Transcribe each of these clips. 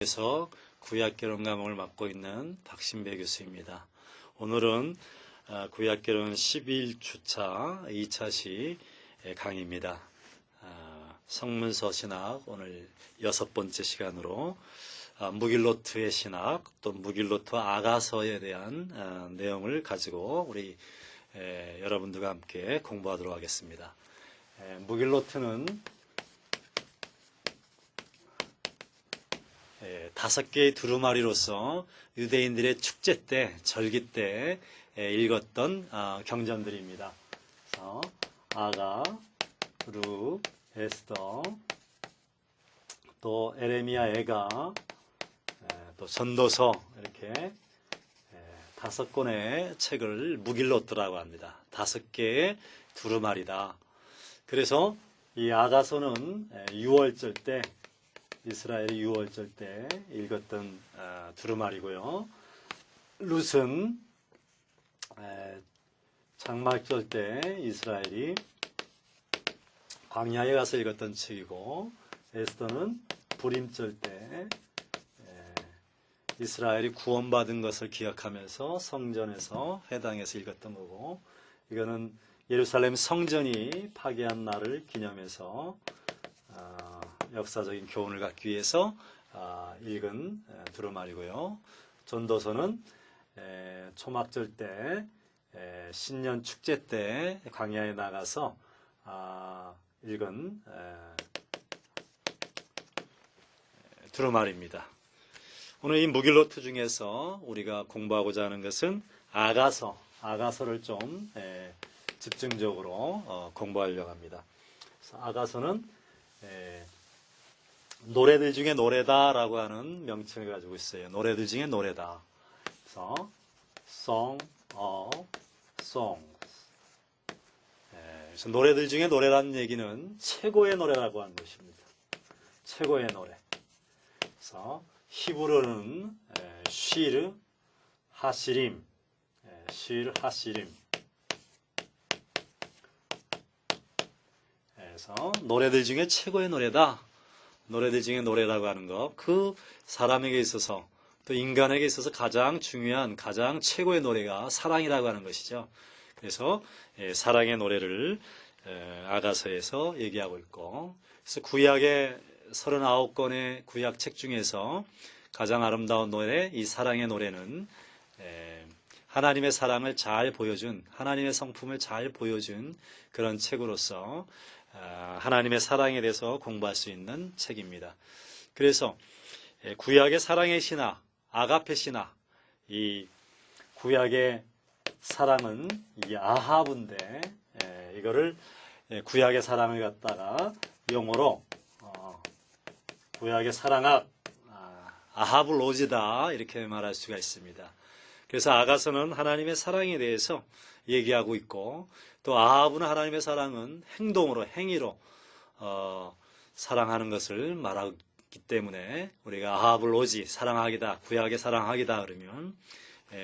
에서 구약개론 과목을 맡고 있는 박신배 교수입니다. 오늘은 구약개론 11주차 2차시 강의입니다. 성문서 신학 오늘 6번째 시간으로 무길로트의 신학 또 무길로트 아가서에 대한 내용을 가지고 우리 여러분들과 함께 공부하도록 하겠습니다. 무길로트는 5개의 두루마리로서 유대인들의 축제 때, 절기 때 읽었던 경전들입니다. 그래서 아가, 룻, 에스더, 또 에레미야, 에가, 또 전도서 이렇게 5권의 책을 무길로트라고 합니다. 5개의 두루마리다. 그래서 이 아가서는 6월절 때 이스라엘이 6월절 때 읽었던 두루마리고요. 룻은 장막절 때 이스라엘이 광야에 가서 읽었던 책이고, 에스더는 불임절 때 이스라엘이 구원받은 것을 기억하면서 성전에서 회당에서 읽었던 거고, 이거는 예루살렘 성전이 파괴한 날을 기념해서 역사적인 교훈을 갖기 위해서 읽은 두루마리고요. 전도서는 초막절 때 신년 축제 때 광야에 나가서 읽은 두루마리입니다. 오늘 이 무길로트 중에서 우리가 공부하고자 하는 것은 아가서를 좀 집중적으로 공부하려고 합니다. 그래서 아가서는 노래들 중에 노래다라고 하는 명칭을 가지고 있어요. 노래들 중에 노래다. 그래서 Song of Songs. 그래서 노래들 중에 노래라는 얘기는 최고의 노래라고 하는 것입니다. 최고의 노래. 그래서 히브리어는 쉬르 하시림, 쉬르 하시림. 그래서 노래들 중에 최고의 노래다. 노래들 중에 노래라고 하는 것, 그 사람에게 있어서 또 인간에게 있어서 가장 중요한 가장 최고의 노래가 사랑이라고 하는 것이죠. 그래서 사랑의 노래를 아가서에서 얘기하고 있고, 그래서 구약의 39권의 구약책 중에서 가장 아름다운 노래, 이 사랑의 노래는 하나님의 사랑을 잘 보여준, 하나님의 성품을 잘 보여준 그런 책으로서 하나님의 사랑에 대해서 공부할 수 있는 책입니다. 그래서 구약의 사랑의 신화, 아가페 신화, 이 구약의 사랑은 이 아합인데, 이거를 구약의 사랑을 갖다가 영어로 구약의 사랑아 아합을 로즈다 이렇게 말할 수가 있습니다. 그래서 아가서는 하나님의 사랑에 대해서 얘기하고 있고, 또 아합은 하나님의 사랑은 행동으로, 행위로 사랑하는 것을 말하기 때문에 우리가 아합을 오지 사랑하기다, 구약의 사랑하기다 그러면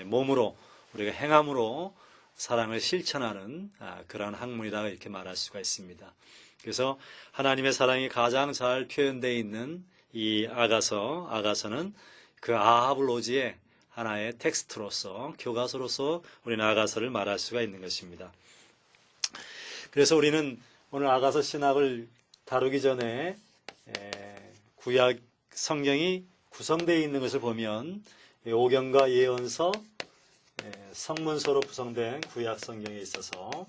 몸으로, 우리가 행함으로 사랑을 실천하는 그러한 학문이다 이렇게 말할 수가 있습니다. 그래서 하나님의 사랑이 가장 잘 표현되어 있는 이 아가서는 그 아합을 오지의 하나의 텍스트로서, 교과서로서 우리는 아가서를 말할 수가 있는 것입니다. 그래서 우리는 오늘 아가서 신학을 다루기 전에 구약 성경이 구성되어 있는 것을 보면 오경과 예언서, 성문서로 구성된 구약 성경에 있어서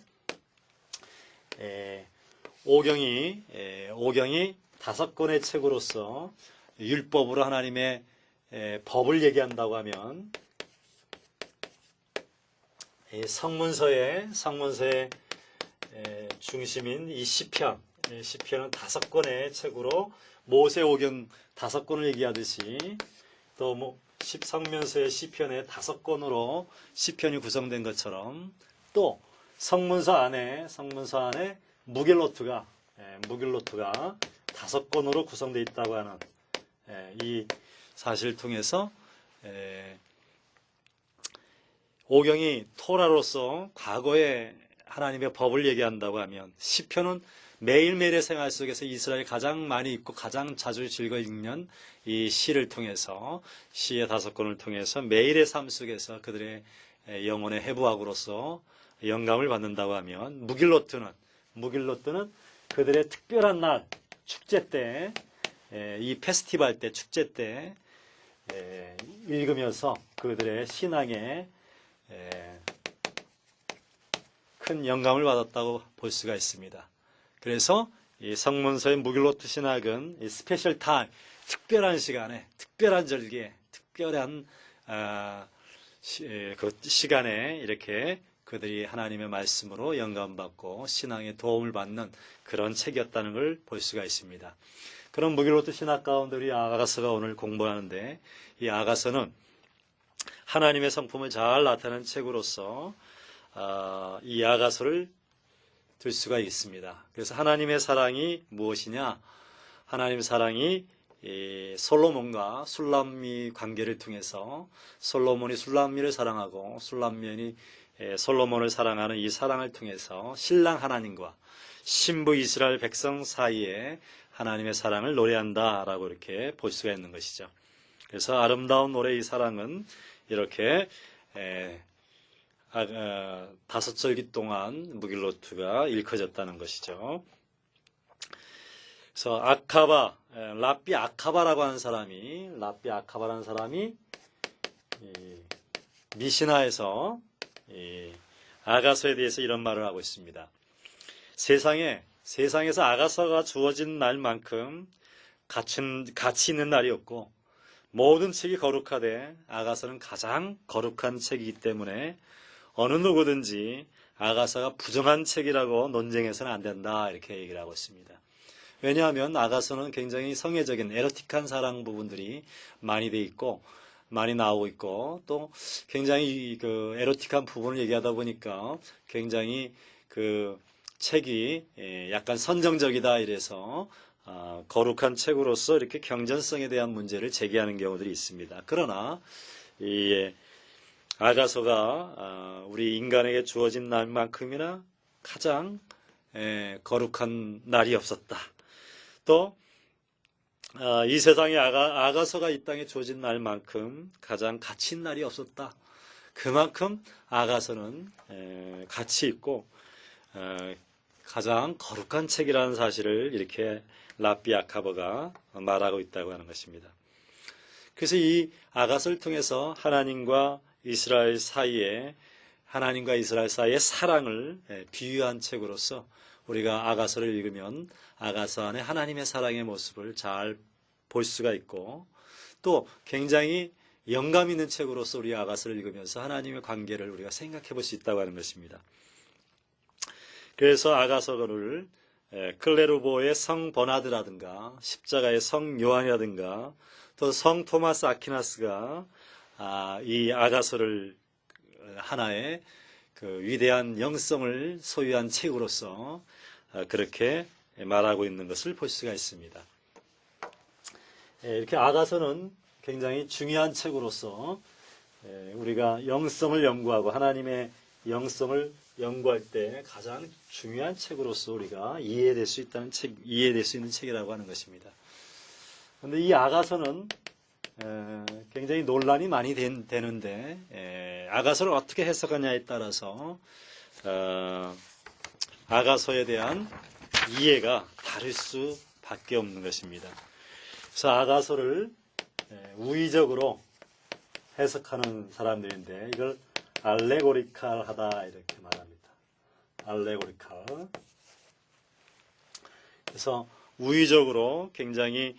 오경이 5권의 책으로서 율법으로 하나님의 법을 얘기한다고 하면, 성문서의 중심인 이 시편은 5권의 책으로 모세 오경 5권을 얘기하듯이, 또 성면서의 시편의 5권으로 시편이 구성된 것처럼, 또 성문서 안에 무길로트가 5권으로 구성되어 있다고 하는 이 사실을 통해서 오경이 토라로서 과거에 하나님의 법을 얘기한다고 하면, 시편은 매일매일의 생활 속에서 이스라엘이 가장 많이 읽고 가장 자주 즐겨 읽는 이 시를 통해서, 시의 5권을 통해서 매일의 삶 속에서 그들의 영혼의 해부학으로서 영감을 받는다고 하면, 무길로트는 그들의 특별한 날, 축제 때, 이 페스티벌 때, 축제 때 읽으면서 그들의 신앙에 큰 영감을 받았다고 볼 수가 있습니다. 그래서 이 성문서의 무길로트 신학은 이 스페셜 타임, 특별한 시간에, 특별한 절기에, 특별한 그 시간에 이렇게 그들이 하나님의 말씀으로 영감받고 신앙에 도움을 받는 그런 책이었다는 걸 볼 수가 있습니다. 그런 무길로트 신학 가운데 우리 아가서가 오늘 공부하는데, 이 아가서는 하나님의 성품을 잘 나타내는 책으로서 이 아가서를 들 수가 있습니다. 그래서 하나님의 사랑이 무엇이냐? 하나님의 사랑이 솔로몬과 술람미 관계를 통해서 솔로몬이 술람미를 사랑하고 술람미이 솔로몬을 사랑하는 이 사랑을 통해서 신랑 하나님과 신부 이스라엘 백성 사이에 하나님의 사랑을 노래한다라고 이렇게 볼 수가 있는 것이죠. 그래서 아름다운 노래 이 사랑은 이렇게 5절기 동안 무길로트가 읽혀졌다는 것이죠. 그래서 랍비 아카바라고 하는 사람이, 미시나에서 아가서에 대해서 이런 말을 하고 있습니다. 세상에서 아가서가 주어진 날만큼 가치 있는 날이 없고, 모든 책이 거룩하되 아가서는 가장 거룩한 책이기 때문에 어느 누구든지 아가서가 부정한 책이라고 논쟁해서는 안 된다, 이렇게 얘기를 하고 있습니다. 왜냐하면 아가서는 굉장히 성애적인 에로틱한 사랑 부분들이 많이 돼 있고 많이 나오고 있고, 또 굉장히 그 에로틱한 부분을 얘기하다 보니까 굉장히 그 책이 약간 선정적이다, 이래서 거룩한 책으로서 이렇게 경전성에 대한 문제를 제기하는 경우들이 있습니다. 그러나 이 아가서가 우리 인간에게 주어진 날만큼이나 가장 거룩한 날이 없었다. 또 이 세상에 아가서가 이 땅에 주어진 날만큼 가장 가치 있는 날이 없었다. 그만큼 아가서는 가치 있고 가장 거룩한 책이라는 사실을 이렇게 랍비 아카버가 말하고 있다고 하는 것입니다. 그래서 이 아가서를 통해서 하나님과 이스라엘 사이의 사랑을 비유한 책으로서 우리가 아가서를 읽으면 아가서 안에 하나님의 사랑의 모습을 잘 볼 수가 있고, 또 굉장히 영감 있는 책으로서 우리 아가서를 읽으면서 하나님의 관계를 우리가 생각해 볼 수 있다고 하는 것입니다. 그래서 아가서를 클레르보의 성 버나드라든가 십자가의 성 요한이라든가 또 성 토마스 아퀴나스가 이 아가서를 하나의 그 위대한 영성을 소유한 책으로서 그렇게 말하고 있는 것을 볼 수가 있습니다. 이렇게 아가서는 굉장히 중요한 책으로서 우리가 영성을 연구하고 하나님의 영성을 연구할 때 가장 중요한 책으로서 우리가 이해될 수 있는 책이라고 하는 것입니다. 그런데 이 아가서는 굉장히 논란이 많이 되는데 아가서를 어떻게 해석하냐에 따라서 아가서에 대한 이해가 다를 수밖에 없는 것입니다. 그래서 아가서를 우의적으로 해석하는 사람들인데 이걸 알레고리칼하다 이렇게 말합니다. 알레고리칼. 그래서 우의적으로 굉장히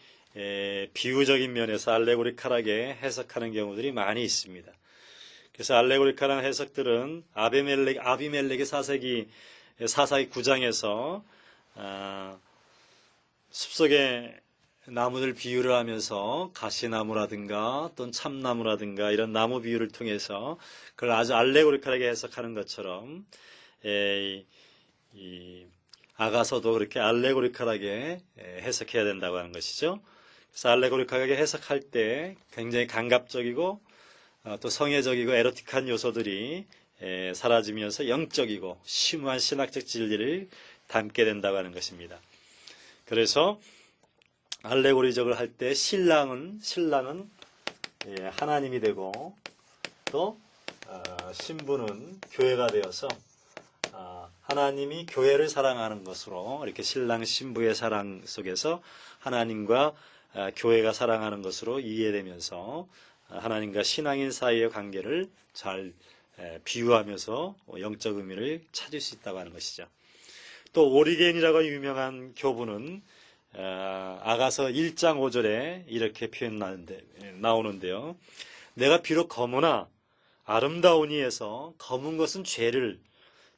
비유적인 면에서 알레고리칼하게 해석하는 경우들이 많이 있습니다. 그래서 알레고리칼한 해석들은 아비멜렉의 사사기 9장에서 숲속에 나무들 비유를 하면서 가시나무라든가 또는 참나무라든가 이런 나무 비유를 통해서 그걸 아주 알레고리칼하게 해석하는 것처럼 이 아가서도 그렇게 알레고리칼하게 해석해야 된다고 하는 것이죠. 그래서 알레고리칼하게 해석할 때 굉장히 감각적이고 또 성애적이고 에로틱한 요소들이 사라지면서 영적이고 심오한 신학적 진리를 담게 된다고 하는 것입니다. 그래서 알레고리적을 할 때 신랑은 하나님이 되고 또 신부는 교회가 되어서 하나님이 교회를 사랑하는 것으로 이렇게 신랑 신부의 사랑 속에서 하나님과 교회가 사랑하는 것으로 이해되면서 하나님과 신앙인 사이의 관계를 잘 비유하면서 영적 의미를 찾을 수 있다고 하는 것이죠. 또 오리겐이라고 유명한 교부는 아가서 1장 5절에 이렇게 나오는데요. 내가 비록 검으나 아름다우니에서 검은 것은 죄를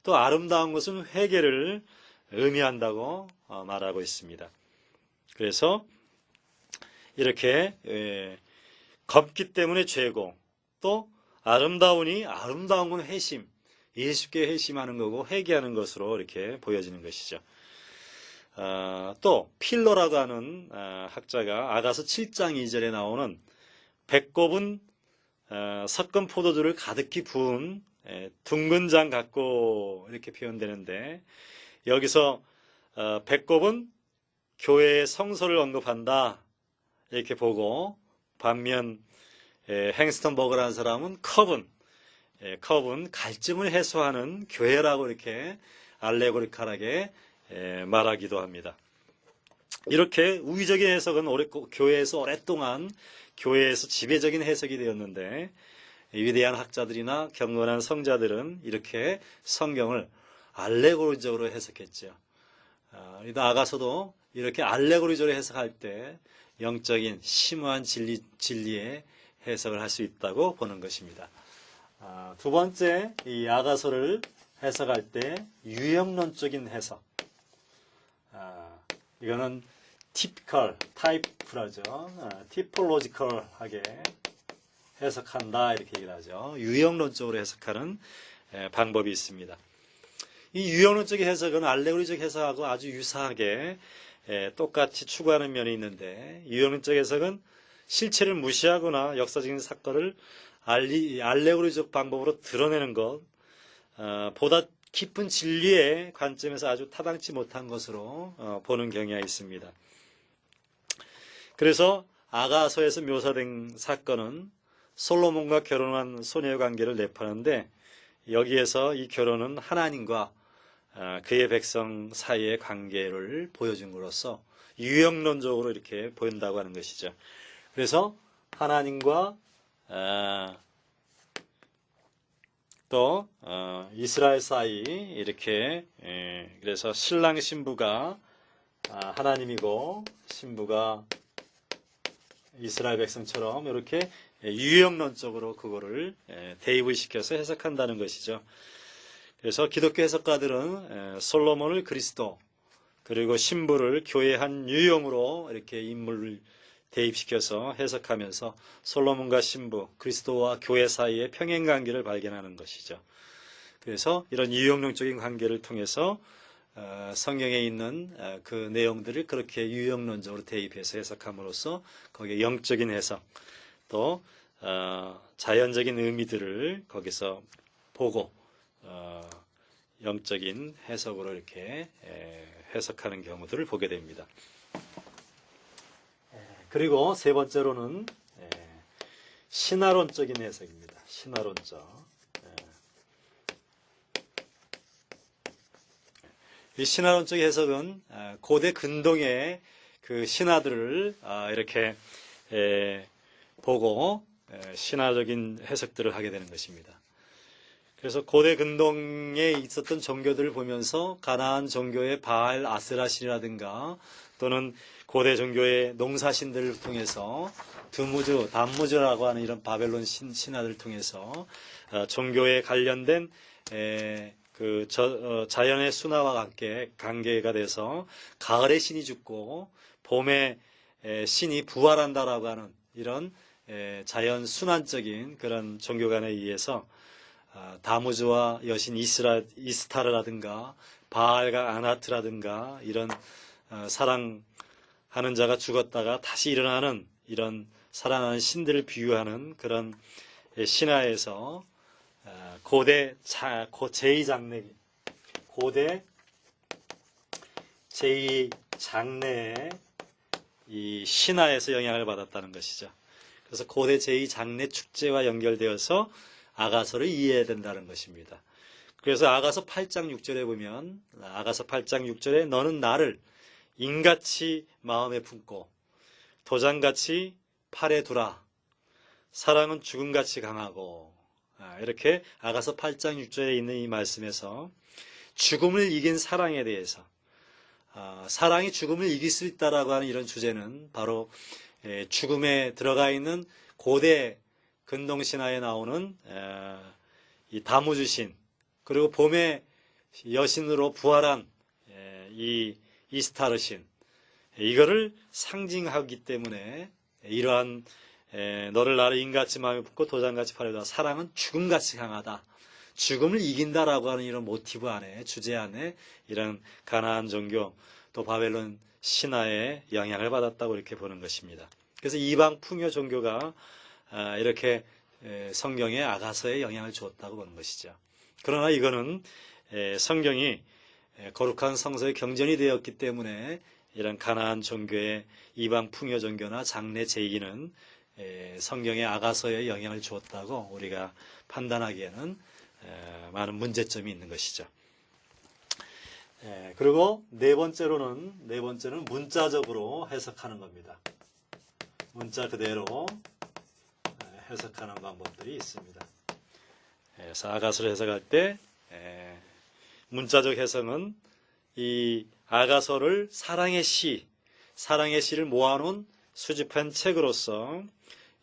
또 아름다운 것은 회개를 의미한다고 말하고 있습니다. 그래서 이렇게 검기 때문에 죄고 또 아름다우니 아름다운 건 회심, 예수께 회심하는 거고 회개하는 것으로 이렇게 보여지는 것이죠. 또 필로라고 하는 학자가 아가서 7장 2절에 나오는 배꼽은 섞은 포도주를 가득히 부은 둥근 장 같고 이렇게 표현되는데 여기서 배꼽은 교회의 성소를 언급한다 이렇게 보고 반면 행스턴 버그라는 사람은 컵은 갈증을 해소하는 교회라고 이렇게 알레고리컬하게 말하기도 합니다. 이렇게 우위적인 해석은 교회에서 오랫동안 교회에서 지배적인 해석이 되었는데 위대한 학자들이나 경건한 성자들은 이렇게 성경을 알레고리적으로 해석했죠. 아가서도 이렇게 알레고리적으로 해석할 때 영적인 심오한 진리의 해석을 할 수 있다고 보는 것입니다. 두 번째, 이 아가서를 해석할 때 유형론적인 해석. 이거는 타이프라죠. 티폴로지컬하게 해석한다 이렇게 얘기를 하죠. 유형론적으로 해석하는 방법이 있습니다. 이 유형론적인 해석은 알레고리적 해석하고 아주 유사하게 똑같이 추구하는 면이 있는데 유형론적 해석은 실체를 무시하거나 역사적인 사건을 알레고리적 방법으로 드러내는 것 보다 깊은 진리의 관점에서 아주 타당치 못한 것으로 보는 경향이 있습니다. 그래서 아가서에서 묘사된 사건은 솔로몬과 결혼한 소녀의 관계를 내포하는데 여기에서 이 결혼은 하나님과 그의 백성 사이의 관계를 보여준 것으로서 유형론적으로 이렇게 보인다고 하는 것이죠. 그래서 하나님과 또 이스라엘 사이 이렇게 그래서 신랑 신부가 하나님이고 신부가 이스라엘 백성처럼 이렇게 유형론적으로 그거를 대입을 시켜서 해석한다는 것이죠. 그래서 기독교 해석가들은 솔로몬을 그리스도 그리고 신부를 교회의 한 유형으로 이렇게 인물을 대입시켜서 해석하면서 솔로몬과 신부, 그리스도와 교회 사이의 평행관계를 발견하는 것이죠. 그래서 이런 유형론적인 관계를 통해서 성경에 있는 그 내용들을 그렇게 유형론적으로 대입해서 해석함으로써 거기에 영적인 해석 또 자연적인 의미들을 거기서 보고 영적인 해석으로 이렇게 해석하는 경우들을 보게 됩니다. 그리고 세 번째로는 신화론적인 해석입니다. 신화론적. 이 신화론적 해석은 고대 근동의 그 신화들을 이렇게 보고 신화적인 해석들을 하게 되는 것입니다. 그래서 고대 근동에 있었던 종교들을 보면서 가나안 종교의 바알 아스라신이라든가 또는 고대 종교의 농사신들을 통해서 드무즈, 단무즈라고 하는 이런 바벨론 신화들을 통해서 종교에 관련된 그 자연의 순화와 함께 관계가 돼서 가을에 신이 죽고 봄에 신이 부활한다라고 하는 이런 자연 순환적인 그런 종교관에 의해서 다무즈와 여신 이스타르라든가 바알과 아나트라든가 이런 사랑하는 자가 죽었다가 다시 일어나는 이런 살아나는 신들을 비유하는 그런 신화에서 고대 제2장래기 고대 제2장래의 이 신화에서 영향을 받았다는 것이죠. 그래서 고대 제2장래 축제와 연결되어서 아가서를 이해해야 된다는 것입니다. 그래서 아가서 8장 6절에 보면 아가서 8장 6절에 너는 나를 인같이 마음에 품고 도장같이 팔에 두라. 사랑은 죽음같이 강하고 이렇게 아가서 8장 6절에 있는 이 말씀에서 죽음을 이긴 사랑에 대해서 사랑이 죽음을 이길 수 있다라고 하는 이런 주제는 바로 죽음에 들어가 있는 고대 근동신화에 나오는 이 다무주신 그리고 봄의 여신으로 부활한 이 이스타르신 이거를 상징하기 때문에 이러한 너를 나를 인같이 마음에 품고 도장같이 팔에 두라. 사랑은 죽음같이 강하다. 죽음을 이긴다라고 하는 이런 모티브 안에 주제 안에 이런 가나안 종교 또 바벨론 신화의 영향을 받았다고 이렇게 보는 것입니다. 그래서 이방 풍요 종교가 이렇게 성경의 아가서에 영향을 주었다고 보는 것이죠. 그러나 이거는 성경이 거룩한 성서의 경전이 되었기 때문에 이런 가나안 종교의 이방 풍요 종교나 장래 제의는 성경의 아가서에 영향을 주었다고 우리가 판단하기에는 많은 문제점이 있는 것이죠. 그리고 네 번째는 문자적으로 해석하는 겁니다. 문자 그대로 해석하는 방법들이 있습니다. 그래서 아가서를 해석할 때 문자적 해석은 이 아가서를 사랑의 시를 모아놓은 수집한 책으로서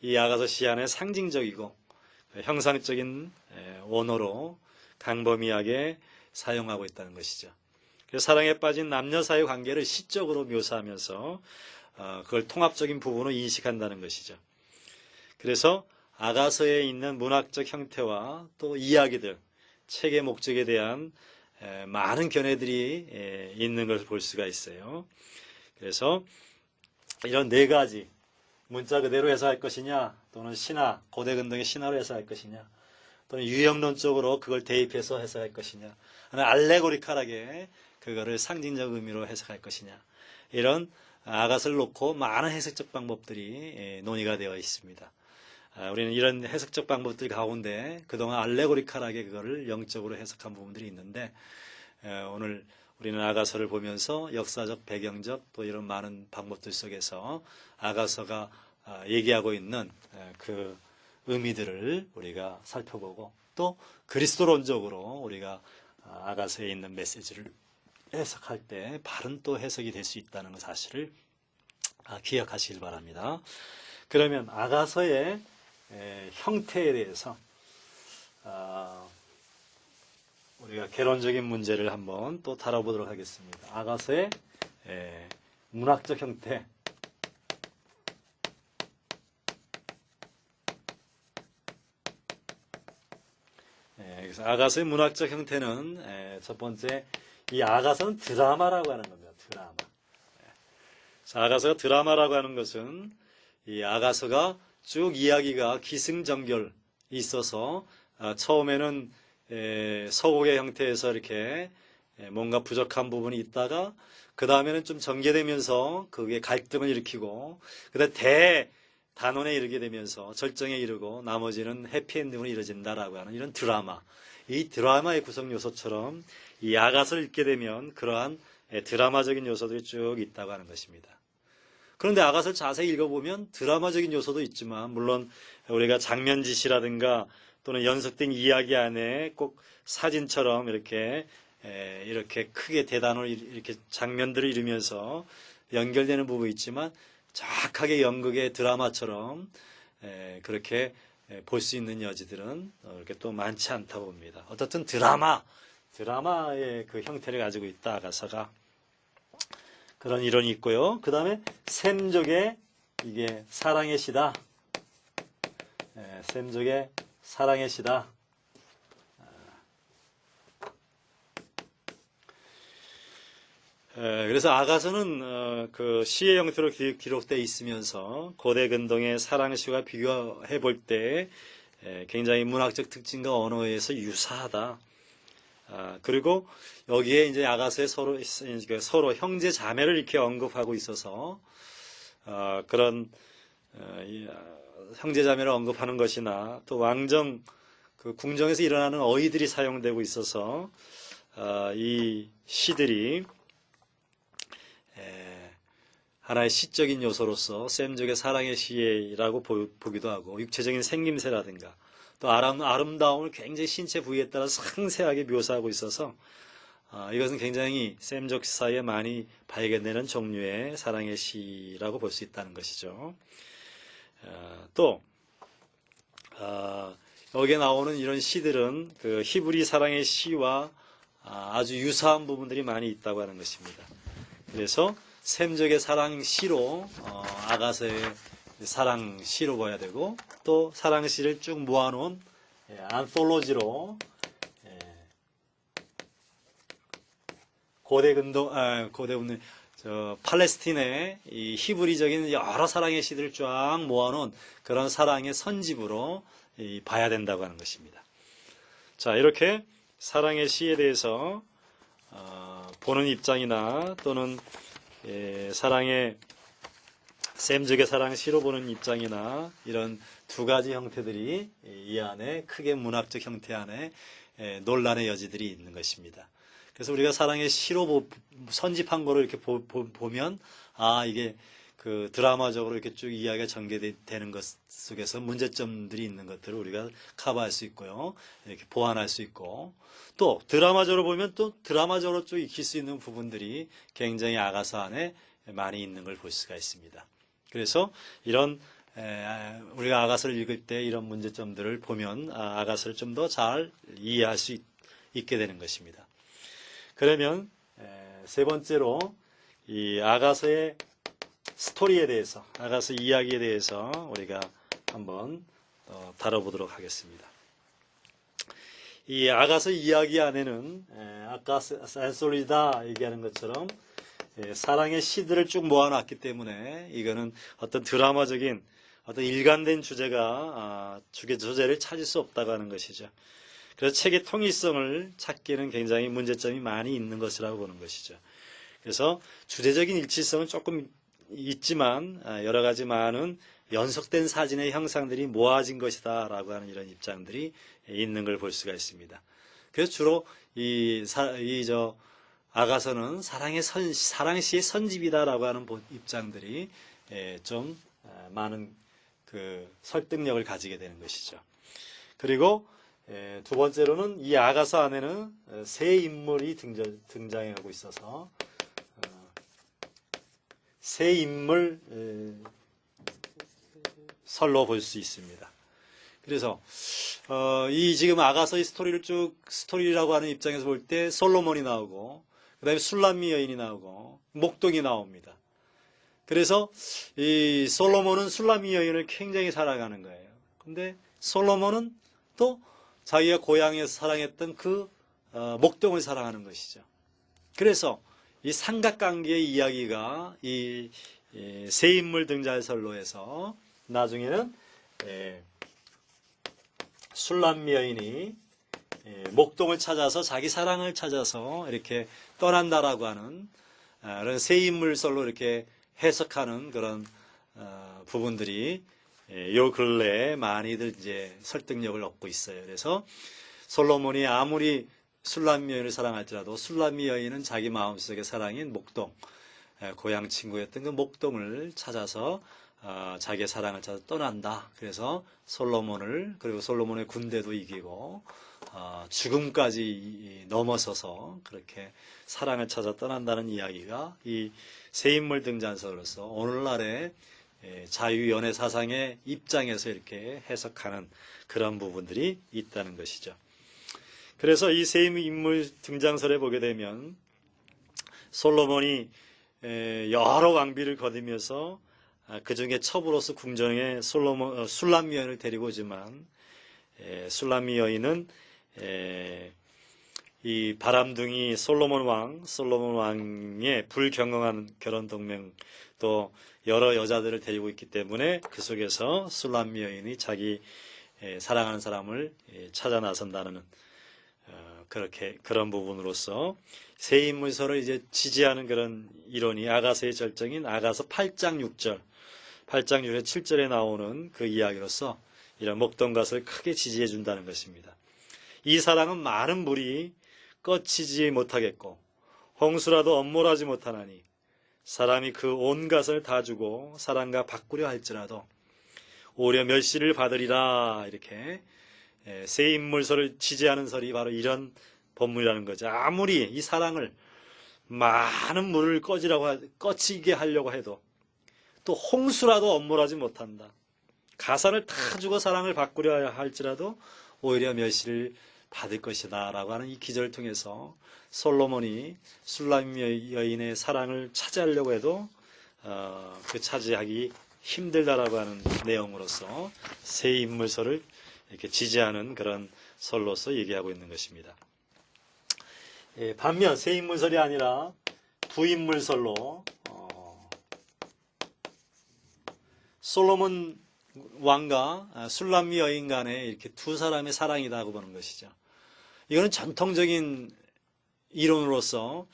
이 아가서 시 안에 상징적이고 형상적인 언어로 강범위하게 사용하고 있다는 것이죠. 그래서 사랑에 빠진 남녀 사이의 관계를 시적으로 묘사하면서 그걸 통합적인 부분으로 인식한다는 것이죠. 그래서 아가서에 있는 문학적 형태와 또 이야기들, 책의 목적에 대한 많은 견해들이 있는 것을 볼 수가 있어요. 그래서 이런 네 가지 문자 그대로 해석할 것이냐 또는 신화, 고대 근동의 신화로 해석할 것이냐 또는 유형론적으로 그걸 대입해서 해석할 것이냐 아니면 알레고리컬하게 그거를 상징적 의미로 해석할 것이냐 이런 아가서를 놓고 많은 해석적 방법들이 논의가 되어 있습니다. 우리는 이런 해석적 방법들 가운데 그동안 알레고리컬하게 그거를 영적으로 해석한 부분들이 있는데 오늘 우리는 아가서를 보면서 역사적, 배경적 또 이런 많은 방법들 속에서 아가서가 얘기하고 있는 그 의미들을 우리가 살펴보고 또 그리스도론적으로 우리가 아가서에 있는 메시지를 해석할 때 바른 또 해석이 될 수 있다는 사실을 기억하시길 바랍니다. 그러면 아가서의 형태에 대해서 우리가 개론적인 문제를 한번 또 다뤄보도록 하겠습니다. 아가서의 문학적 형태. 그래서 아가서의 문학적 형태는 첫 번째 이 아가서는 드라마라고 하는 겁니다. 드라마. 아가서가 드라마라고 하는 것은 이 아가서가 쭉 이야기가 기승전결 있어서 처음에는 서곡의 형태에서 이렇게 뭔가 부족한 부분이 있다가 그 다음에는 좀 전개되면서 그게 갈등을 일으키고 그다음에 대단원에 이르게 되면서 절정에 이르고 나머지는 해피엔딩으로 이루어진다라고 하는 이런 드라마. 이 드라마의 구성 요소처럼 이 아가서를 읽게 되면 그러한 드라마적인 요소들이 쭉 있다고 하는 것입니다. 그런데 아가서를 자세히 읽어보면 드라마적인 요소도 있지만 물론 우리가 장면지시라든가 또는 연속된 이야기 안에 꼭 사진처럼 이렇게 크게 대단으로 이렇게 장면들을 이루면서 연결되는 부분이 있지만 정확하게 연극의 드라마처럼 그렇게 볼 수 있는 여지들은 이렇게 또 많지 않다고 봅니다. 어떻든 드라마의 그 형태를 가지고 있다 아가서가 그런 이론이 있고요. 그 다음에 샘족의 이게 사랑의 시다. 샘족의 사랑의 시다. 그래서 아가서는 그 시의 형태로 기록되어 있으면서 고대 근동의 사랑시와 비교해 볼 때 굉장히 문학적 특징과 언어에서 유사하다. 그리고 여기에 이제 아가서에 서로 형제 자매를 이렇게 언급하고 있어서 그런 형제 자매를 언급하는 것이나 또 왕정 그 궁정에서 일어나는 어휘들이 사용되고 있어서 이 시들이 하나의 시적인 요소로서 셈족의 사랑의 시라고 보기도 하고 육체적인 생김새라든가 또 아름다움을 굉장히 신체 부위에 따라 상세하게 묘사하고 있어서 이것은 굉장히 셈족 사이에 많이 발견되는 종류의 사랑의 시라고 볼 수 있다는 것이죠. 또 여기에 나오는 이런 시들은 그 히브리 사랑의 시와 아주 유사한 부분들이 많이 있다고 하는 것입니다. 그래서 셈족의 사랑 시로 아가서의 사랑 시로 봐야 되고 또 사랑 시를 쭉 모아놓은 안솔로지로 팔레스틴의 이 히브리적인 여러 사랑의 시들을 쫙 모아놓은 그런 사랑의 선집으로 봐야 된다고 하는 것입니다. 자, 이렇게 사랑의 시에 대해서 보는 입장이나 또는 사랑의 셈족의 사랑 시로 보는 입장이나 이런 두 가지 형태들이 이 안에 크게 문학적 형태 안에 논란의 여지들이 있는 것입니다. 그래서 우리가 사랑의 시로 선집한 거를 이렇게 보면 이게 그 드라마적으로 이렇게 쭉 이야기가 전개되는 것 속에서 문제점들이 있는 것들을 우리가 커버할 수 있고요. 이렇게 보완할 수 있고 또 드라마적으로 보면 또 드라마적으로 쭉 익힐 수 있는 부분들이 굉장히 아가서 안에 많이 있는 걸 볼 수가 있습니다. 그래서 이런 우리가 아가서를 읽을 때 이런 문제점들을 보면 아가서를 좀 더 잘 이해할 수 있게 되는 것입니다. 그러면 세 번째로 이 아가서의 스토리에 대해서, 아가서 이야기에 대해서 우리가 한번 다뤄보도록 하겠습니다. 이 아가서 이야기 안에는 아까 안솔리다 얘기하는 것처럼 사랑의 시들을 쭉 모아놨기 때문에 이거는 어떤 드라마적인 어떤 일관된 주제를 찾을 수 없다고 하는 것이죠. 그래서 책의 통일성을 찾기는 굉장히 문제점이 많이 있는 것이라고 보는 것이죠. 그래서 주제적인 일치성은 조금 있지만 여러 가지 많은 연속된 사진의 형상들이 모아진 것이다 라고 하는 이런 입장들이 있는 걸 볼 수가 있습니다. 그래서 주로 아가서는 사랑시의 선집이다라고 하는 입장들이 좀 많은 그 설득력을 가지게 되는 것이죠. 그리고 두 번째로는 이 아가서 안에는 새 인물이 등장하고 있어서 새 인물 설로 볼 수 있습니다. 그래서 이 지금 아가서의 스토리라고 하는 입장에서 볼 때 솔로몬이 나오고 그 다음에 술람미 여인이 나오고 목동이 나옵니다. 그래서 이 솔로몬은 술람미 여인을 굉장히 사랑하는 거예요. 근데 솔로몬은 또 자기가 고향에서 사랑했던 그 목동을 사랑하는 것이죠. 그래서 이 삼각관계의 이야기가 이 새 인물 등장설로 해서 나중에는 술람미 여인이 목동을 찾아서 자기 사랑을 찾아서 이렇게 떠난다라고 하는 그런 새 인물설로 이렇게 해석하는 그런 부분들이 요 근래에 많이들 이제 설득력을 얻고 있어요. 그래서 솔로몬이 아무리 술람미 여인을 사랑할지라도 술람미 여인은 자기 마음속의 사랑인 목동, 고향 친구였던 그 목동을 찾아서 자기의 사랑을 찾아 떠난다. 그래서 솔로몬을 그리고 솔로몬의 군대도 이기고 죽음까지 넘어서서 그렇게 사랑을 찾아 떠난다는 이야기가 이 새인물 등장서로서 오늘날의 자유연애 사상의 입장에서 이렇게 해석하는 그런 부분들이 있다는 것이죠. 그래서 이 새인물 등장설에 보게 되면 솔로몬이 여러 왕비를 거두면서 그 중에 첩으로서 궁정에 술람미 여인을 데리고 오지만 술람미 여인은 이 바람둥이 솔로몬 왕의 불경영한 결혼 동맹 또 여러 여자들을 데리고 있기 때문에 그 속에서 술람미 여인이 자기 사랑하는 사람을 찾아 나선다는 그런 부분으로서 새 인물서를 이제 지지하는 그런 이론이 아가서의 절정인 아가서 8장 6절, 8장 6절 7절에 나오는 그 이야기로서 이런 목동 가서를 크게 지지해 준다는 것입니다. 이 사랑은 많은 물이 꺼치지 못하겠고 홍수라도 엄몰하지 못하나니 사람이 그 온 것을 다 주고 사랑과 바꾸려 할지라도 오히려 멸시를 받으리라. 이렇게 새 인물서를 지지하는 설이 바로 이런 본문이라는 거죠. 아무리 이 사랑을 많은 물을 꺼치게 하려고 해도 또 홍수라도 엄몰하지 못한다. 가산을 다 주고 사랑을 바꾸려 할지라도 오히려 멸시를 받을 것이다 라고 하는 이 기절을 통해서 솔로몬이 술람 여인의 사랑을 차지하려고 해도 그 차지하기 힘들다라고 하는 내용으로서 새 인물서를 이렇게 지지하는 그런 설로서 얘기하고 있는 것입니다. 반면 새 인물설이 아니라 두 인물설로 솔로몬 왕과 술람미 여인 간에 이렇게 두 사람의 사랑이라고 보는 것이죠. 이거는 전통적인 이론으로서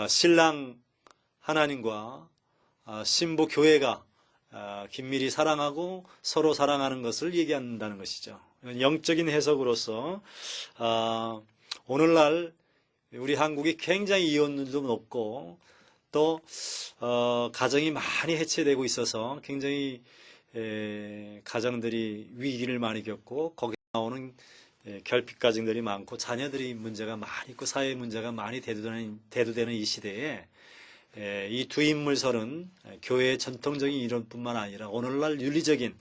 신랑 하나님과 신부 교회가 긴밀히 사랑하고 서로 사랑하는 것을 얘기한다는 것이죠. 영적인 해석으로서 오늘날 우리 한국이 굉장히 이혼율도 높고 또 가정이 많이 해체되고 있어서 굉장히 가정들이 위기를 많이 겪고 거기에 나오는 결핍 가정들이 많고 자녀들이 문제가 많이 있고 사회 문제가 많이 대두되는 이 시대에 이 두 인물설은 교회의 전통적인 이론뿐만 아니라 오늘날 윤리적인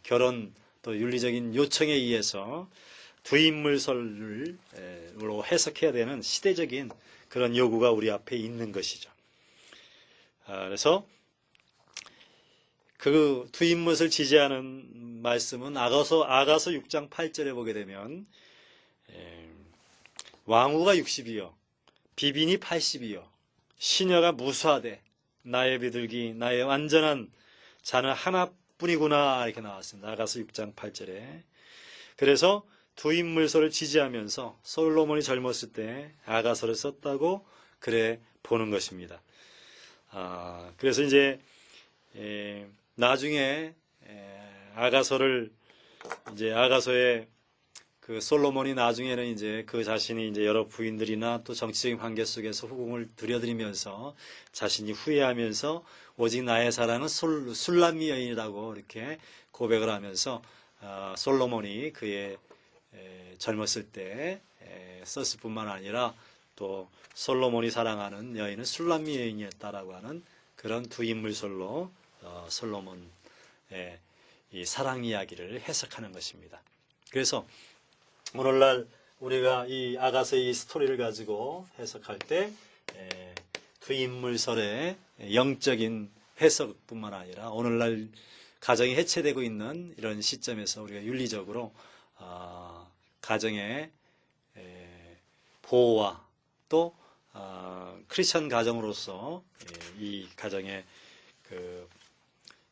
결혼 또 윤리적인 요청에 의해서 두 인물설로 해석해야 되는 시대적인 그런 요구가 우리 앞에 있는 것이죠. 그래서 그 두 인물을 지지하는 말씀은 아가서 6장 8절에 보게 되면 왕후가 60이요 비빈이 80이요 시녀가 무수하되 나의 비둘기 나의 완전한 자는 하나뿐이구나 이렇게 나왔습니다. 아가서 6장 8절에. 그래서 두 인물서를 지지하면서 솔로몬이 젊었을 때 아가서를 썼다고 그래 보는 것입니다. 그래서 이제 나중에 아가서의 그 솔로몬이 나중에는 이제 그 자신이 이제 여러 부인들이나 또 정치적인 관계 속에서 후궁을 들여드리면서 자신이 후회하면서 오직 나의 사랑은 술람미 여인이라고 이렇게 고백을 하면서 솔로몬이 그의 젊었을 때 썼을 뿐만 아니라 또 솔로몬이 사랑하는 여인은 술람미 여인이었다라고 하는 그런 두 인물설로 솔로몬의 이 사랑 이야기를 해석하는 것입니다. 그래서 오늘날 우리가 이 아가서의 이 스토리를 가지고 해석할 때 두 인물설의 영적인 해석뿐만 아니라 오늘날 가정이 해체되고 있는 이런 시점에서 우리가 윤리적으로 가정의 보호와 또 크리스천 가정으로서 이 가정의 그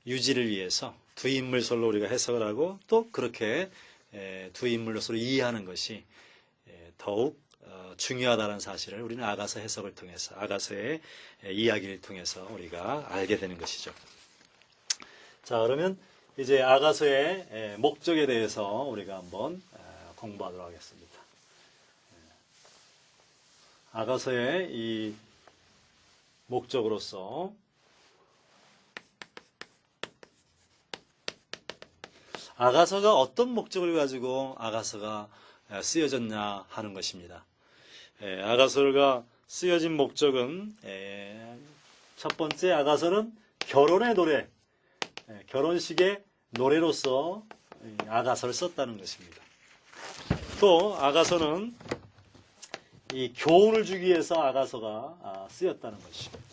유지를 위해서 두 인물설로 우리가 해석을 하고 또 그렇게 두 인물로서 이해하는 것이 더욱 중요하다는 사실을 우리는 아가서 해석을 통해서 아가서의 이야기를 통해서 우리가 알게 되는 것이죠. 자, 그러면 이제 아가서의 목적에 대해서 우리가 한번 공부하도록 하겠습니다. 아가서의 이 목적으로서 아가서가 어떤 목적을 가지고 아가서가 쓰여졌냐 하는 것입니다. 아가서가 쓰여진 목적은 첫 번째 아가서는 결혼의 노래, 결혼식의 노래로서 아가서를 썼다는 것입니다. 또 아가서는 이 교훈을 주기 위해서 아가서가 쓰였다는 것입니다.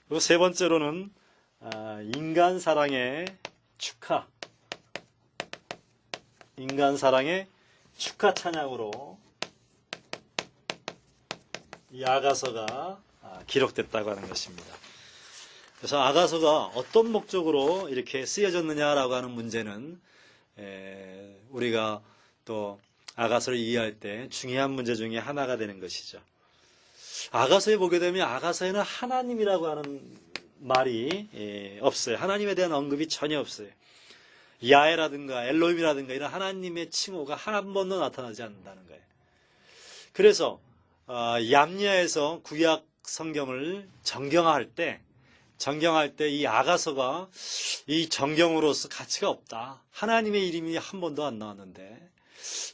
그리고 세 번째로는 인간 사랑의 축하, 인간 사랑의 축하 찬양으로 이 아가서가 기록됐다고 하는 것입니다. 그래서 아가서가 어떤 목적으로 이렇게 쓰여졌느냐라고 하는 문제는 우리가 또 아가서를 이해할 때 중요한 문제 중에 하나가 되는 것이죠. 아가서에 보게 되면 아가서에는 하나님이라고 하는 말이 없어요. 하나님에 대한 언급이 전혀 없어요. 야훼라든가 엘로힘이라든가 이런 하나님의 칭호가 한 번도 나타나지 않는다는 거예요. 그래서 얌리아에서 구약 성경을 정경할 때 이 아가서가 이 정경으로서 가치가 없다. 하나님의 이름이 한 번도 안 나왔는데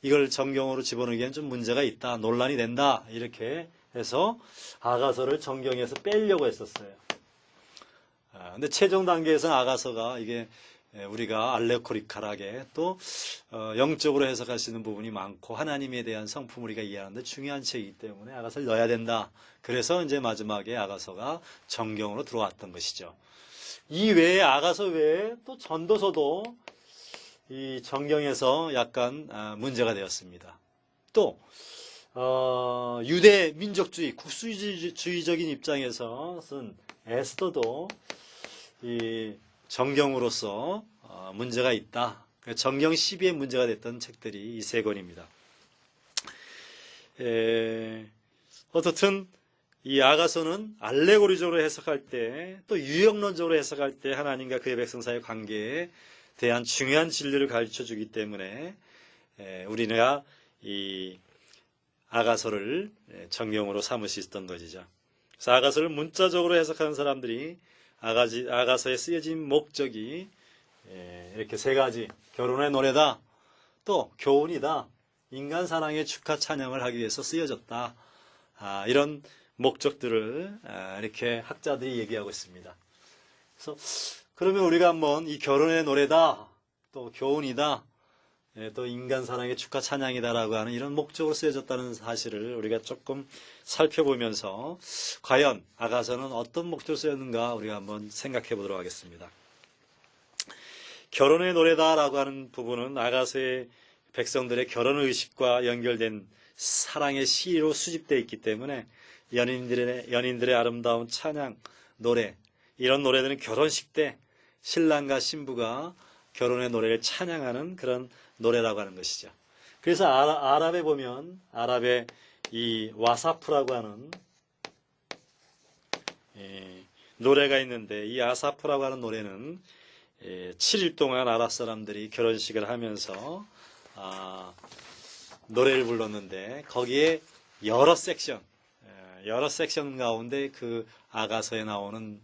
이걸 정경으로 집어넣기엔 좀 문제가 있다. 논란이 된다. 이렇게 해서 아가서를 정경에서 빼려고 했었어요. 근데 최종 단계에서는 아가서가 이게 우리가 알레고리칼하게 또 영적으로 해석할 수 있는 부분이 많고 하나님에 대한 성품을 우리가 이해하는데 중요한 책이기 때문에 아가서를 넣어야 된다. 그래서 이제 마지막에 아가서가 정경으로 들어왔던 것이죠. 이 외에 아가서 외에 또 전도서도 이 정경에서 약간 문제가 되었습니다. 또 유대 민족주의, 국수주의적인 입장에서 쓴 에스더도 이 정경으로서 문제가 있다. 정경 시비에 문제가 됐던 책들이 이 세 권입니다. 어떻든 이 아가서는 알레고리적으로 해석할 때 또 유형론적으로 해석할 때 하나님과 그의 백성 사이의 관계에 대한 중요한 진리를 가르쳐 주기 때문에 우리가 이 아가서를 정경으로 삼을 수 있었던 것이죠. 그래서 아가서를 문자적으로 해석하는 사람들이 아가서에 쓰여진 목적이 이렇게 세 가지: 결혼의 노래다, 또 교훈이다, 인간 사랑의 축하 찬양을 하기 위해서 쓰여졌다. 이런 목적들을 이렇게 학자들이 얘기하고 있습니다. 그래서 그러면 우리가 한번 이 결혼의 노래다, 또 교훈이다, 또 인간 사랑의 축하 찬양이다라고 하는 이런 목적으로 쓰여졌다는 사실을 우리가 조금 살펴보면서 과연 아가서는 어떤 목적으로 쓰였는가 우리가 한번 생각해 보도록 하겠습니다. 결혼의 노래다라고 하는 부분은 아가서의 백성들의 결혼 의식과 연결된 사랑의 시로 수집되어 있기 때문에 연인들의 아름다운 찬양, 노래, 이런 노래들은 결혼식 때 신랑과 신부가 결혼의 노래를 찬양하는 그런 노래라고 하는 것이죠. 그래서 아랍에 보면 아랍의 이 와사프라고 하는 노래가 있는데 이 아사프라고 하는 노래는 7일 동안 아랍 사람들이 결혼식을 하면서 노래를 불렀는데 거기에 여러 섹션 가운데 그 아가서에 나오는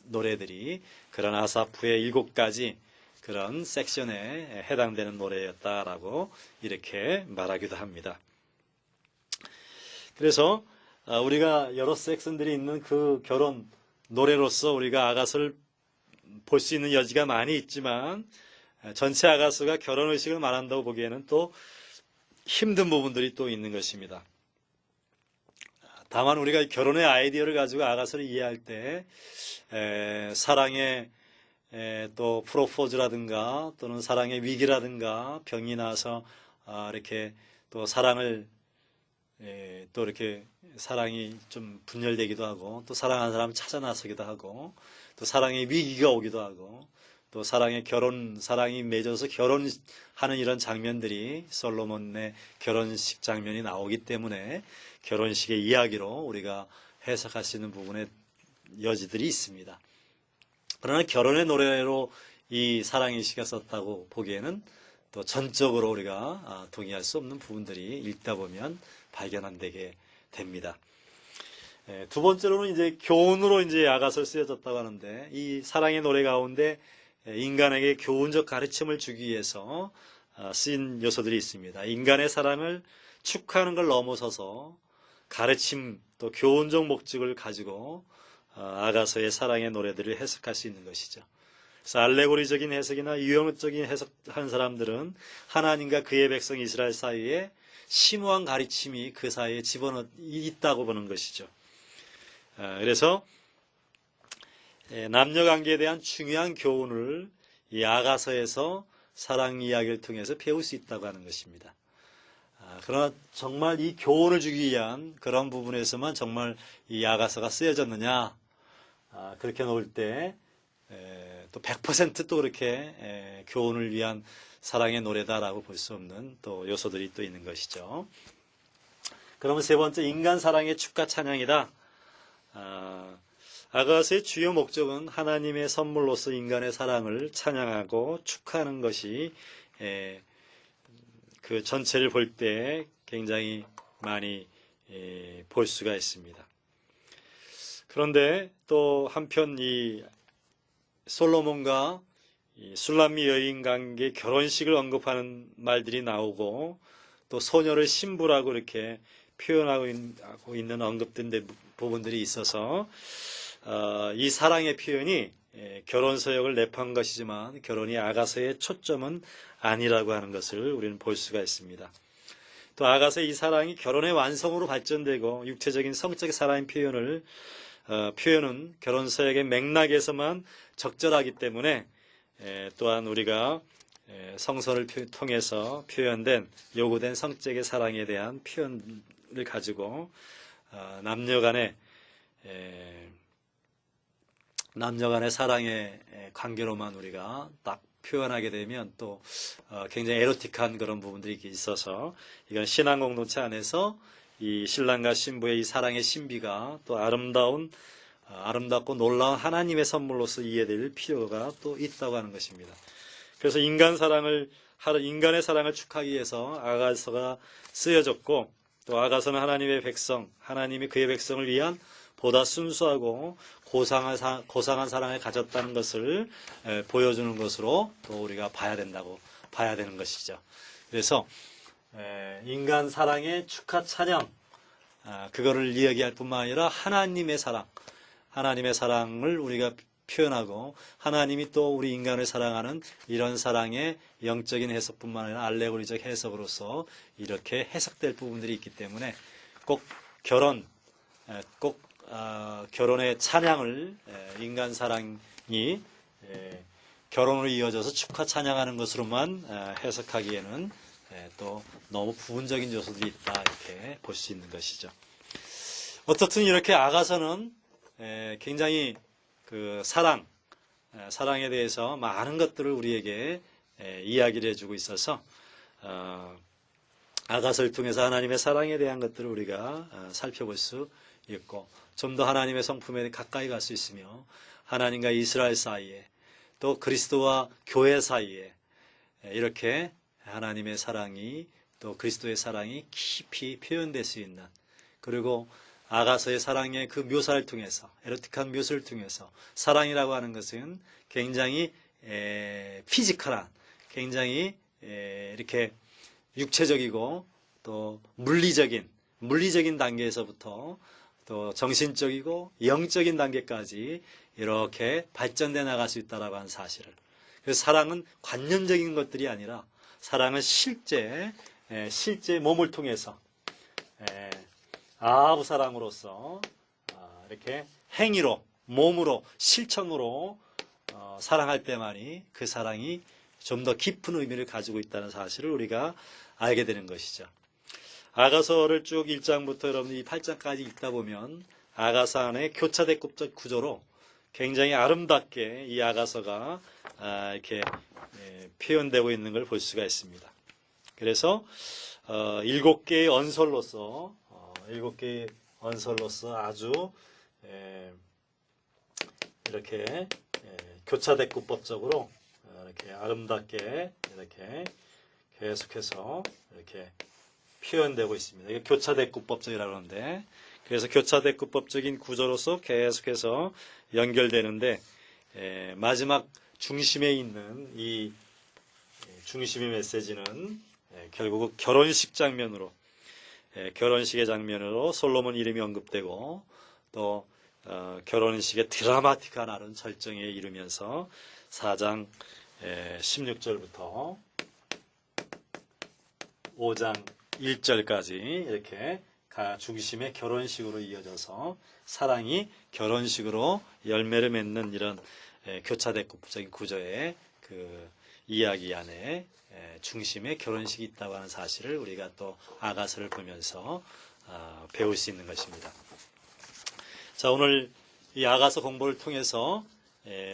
노래들이 그런 아사프의 7가지 그런 섹션에 해당되는 노래였다라고 이렇게 말하기도 합니다. 그래서 우리가 여러 섹션들이 있는 그 결혼 노래로서 우리가 아가서를 볼 수 있는 여지가 많이 있지만 전체 아가서가 결혼 의식을 말한다고 보기에는 또 힘든 부분들이 또 있는 것입니다. 다만 우리가 결혼의 아이디어를 가지고 아가서를 이해할 때 사랑의 또 프로포즈라든가 또는 사랑의 위기라든가 병이 나서 이렇게 또 사랑을 또 이렇게 사랑이 좀 분열되기도 하고 또 사랑하는 사람 찾아 나서기도 하고 또 사랑의 위기가 오기도 하고 또 사랑이 맺어서 결혼하는 이런 장면들이 솔로몬의 결혼식 장면이 나오기 때문에 결혼식의 이야기로 우리가 해석할 수 있는 부분의 여지들이 있습니다. 그러나 결혼의 노래로 이 사랑의 시가 썼다고 보기에는 또 전적으로 우리가 동의할 수 없는 부분들이 읽다 보면 발견되게 됩니다. 두 번째로는 이제 교훈으로 이제 아가서를 쓰여졌다고 하는데 이 사랑의 노래 가운데 인간에게 교훈적 가르침을 주기 위해서 쓰인 요소들이 있습니다. 인간의 사랑을 축하하는 걸 넘어서서 가르침 또 교훈적 목적을 가지고 아가서의 사랑의 노래들을 해석할 수 있는 것이죠. 그래서 알레고리적인 해석이나 유형적인 해석하는 사람들은 하나님과 그의 백성 이스라엘 사이에 심오한 가르침이 그 사이에 집어넣어 있다고 보는 것이죠. 그래서 남녀관계에 대한 중요한 교훈을 이 아가서에서 사랑 이야기를 통해서 배울 수 있다고 하는 것입니다. 그러나 정말 이 교훈을 주기 위한 그런 부분에서만 정말 이 아가서가 쓰여졌느냐, 그렇게 놓을 때 또 100%또 그렇게 교훈을 위한 사랑의 노래다라고 볼 수 없는 또 요소들이 또 있는 것이죠. 그러면 세 번째, 인간 사랑의 축가 찬양이다. 아가서의 주요 목적은 하나님의 선물로서 인간의 사랑을 찬양하고 축하하는 것이 그 전체를 볼 때 굉장히 많이 볼 수가 있습니다. 그런데 또 한편 이 솔로몬과 이 술람미 여인 관계 결혼식을 언급하는 말들이 나오고 또 소녀를 신부라고 이렇게 표현하고 있는 언급된 부분들이 있어서 이 사랑의 표현이 결혼 서역을 내포한 것이지만 결혼이 아가서의 초점은 아니라고 하는 것을 우리는 볼 수가 있습니다. 또 아가서의 이 사랑이 결혼의 완성으로 발전되고 육체적인 성적 사랑의 표현은 결혼 서역의 맥락에서만 적절하기 때문에 또한 우리가 성서를 통해서 표현된 요구된 성적의 사랑에 대한 표현을 가지고 남녀간의 사랑의 관계로만 우리가 딱 표현하게 되면 또 굉장히 에로틱한 그런 부분들이 있어서 이건 신앙 공동체 안에서 이 신랑과 신부의 이 사랑의 신비가 또 아름답고 놀라운 하나님의 선물로서 이해될 필요가 또 있다고 하는 것입니다. 그래서 인간의 사랑을 축하하기 위해서 아가서가 쓰여졌고 또 아가서는 하나님의 백성, 하나님이 그의 백성을 위한 보다 순수하고 고상한 사랑을 가졌다는 것을 보여주는 것으로 또 우리가 봐야 되는 것이죠. 그래서 인간 사랑의 축하 찬양, 그거를 이야기할 뿐만 아니라 하나님의 사랑을 우리가 표현하고 하나님이 또 우리 인간을 사랑하는 이런 사랑의 영적인 해석뿐만 아니라 알레고리적 해석으로서 이렇게 해석될 부분들이 있기 때문에 꼭 결혼의 찬양을 인간 사랑이 결혼으로 이어져서 축하 찬양하는 것으로만 해석하기에는 또 너무 부분적인 요소들이 있다 이렇게 볼 수 있는 것이죠. 어떻든 이렇게 아가서는 굉장히 그 사랑에 대해서 많은 것들을 우리에게 이야기를 해주고 있어서 아가서를 통해서 하나님의 사랑에 대한 것들을 우리가 살펴볼 수 있고 좀 더 하나님의 성품에 가까이 갈 수 있으며 하나님과 이스라엘 사이에 또 그리스도와 교회 사이에 이렇게 하나님의 사랑이 또 그리스도의 사랑이 깊이 표현될 수 있는, 그리고 아가서의 사랑의 그 묘사를 통해서, 에로틱한 묘사를 통해서 사랑이라고 하는 것은 굉장히 피지컬한, 굉장히 이렇게 육체적이고 또 물리적인 단계에서부터 또 정신적이고 영적인 단계까지 이렇게 발전돼 나갈 수 있다라고 하는 사실을. 그래서 사랑은 관념적인 것들이 아니라 사랑은 실제 몸을 통해서 아합 사랑으로서 이렇게 행위로, 몸으로, 실천으로 사랑할 때만이 그 사랑이 좀 더 깊은 의미를 가지고 있다는 사실을 우리가 알게 되는 것이죠. 아가서를 쭉 1장부터 여러분이 8장까지 읽다 보면 아가서 안에 교차대급적 구조로 굉장히 아름답게 이 아가서가 이렇게 표현되고 있는 걸 볼 수가 있습니다. 그래서 7개의 언설로서 아주 이렇게 교차대급법적으로 이렇게 아름답게 이렇게 계속해서 이렇게 표현되고 있습니다. 이게 교차대급법적이라고 하는데, 그래서 교차대급법적인 구조로서 계속해서 연결되는데 마지막 중심에 있는 이 중심의 메시지는 결국 결혼식의 장면으로 솔로몬 이름이 언급되고 또 결혼식의 드라마틱한 아름 절정에 이르면서 4장 16절부터 5장 1절까지 이렇게 중심의 결혼식으로 이어져서 사랑이 결혼식으로 열매를 맺는 이런 교차대급적인 구조의 그 이야기 안에 중심에 결혼식이 있다고 하는 사실을 우리가 또 아가서를 보면서 배울 수 있는 것입니다. 자, 오늘 이 아가서 공부를 통해서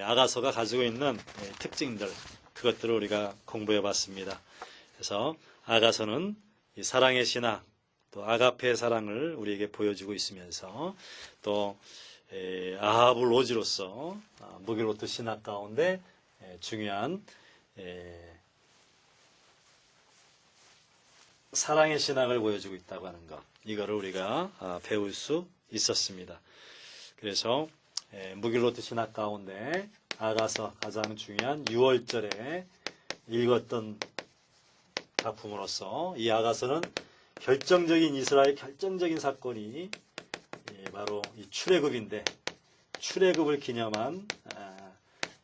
아가서가 가지고 있는 특징들, 그것들을 우리가 공부해 봤습니다. 그래서 아가서는 이 사랑의 신학, 또 아가페의 사랑을 우리에게 보여주고 있으면서 또 아합 로지로서 무기로트 신학 가운데 중요한 사랑의 신학을 보여주고 있다고 하는 것, 이거를 우리가 배울 수 있었습니다. 그래서 무기로트 신학 가운데 아가서 가장 중요한 6월절에 읽었던 작품으로서 이 아가서는 결정적인 이스라엘 결정적인 사건이 바로 이 출애굽인데, 출애굽을 기념한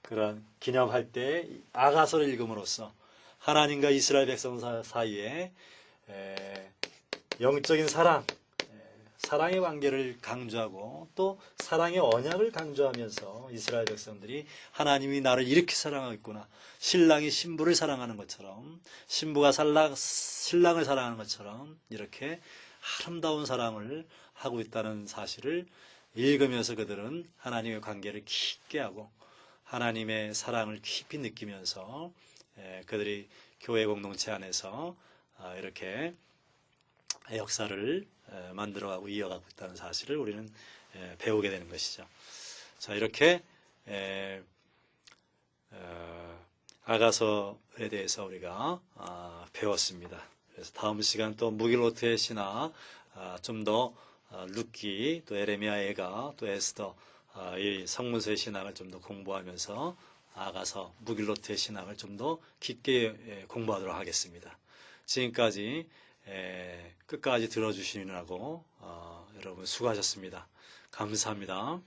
그런 기념할 때 아가서를 읽음으로써 하나님과 이스라엘 백성 사이에 영적인 사랑, 사랑의 관계를 강조하고 또 사랑의 언약을 강조하면서 이스라엘 백성들이 하나님이 나를 이렇게 사랑하고 있구나, 신랑이 신부를 사랑하는 것처럼 신부가 신랑을 사랑하는 것처럼 이렇게 아름다운 사랑을 하고 있다는 사실을 읽으면서 그들은 하나님의 관계를 깊게 하고 하나님의 사랑을 깊이 느끼면서 그들이 교회 공동체 안에서 이렇게 역사를 만들어가고 이어가고 있다는 사실을 우리는 배우게 되는 것이죠. 자, 이렇게 아가서에 대해서 우리가 배웠습니다. 그래서 다음 시간 또 무기로트의 신학, 좀 더 룻기, 또 에레미야 애가, 또 에스더, 이 성문서의 신학을 좀 더 공부하면서 아가서, 무기로트의 신학을 좀 더 깊게 공부하도록 하겠습니다. 지금까지 끝까지 들어주시느라고 여러분 수고하셨습니다. 감사합니다.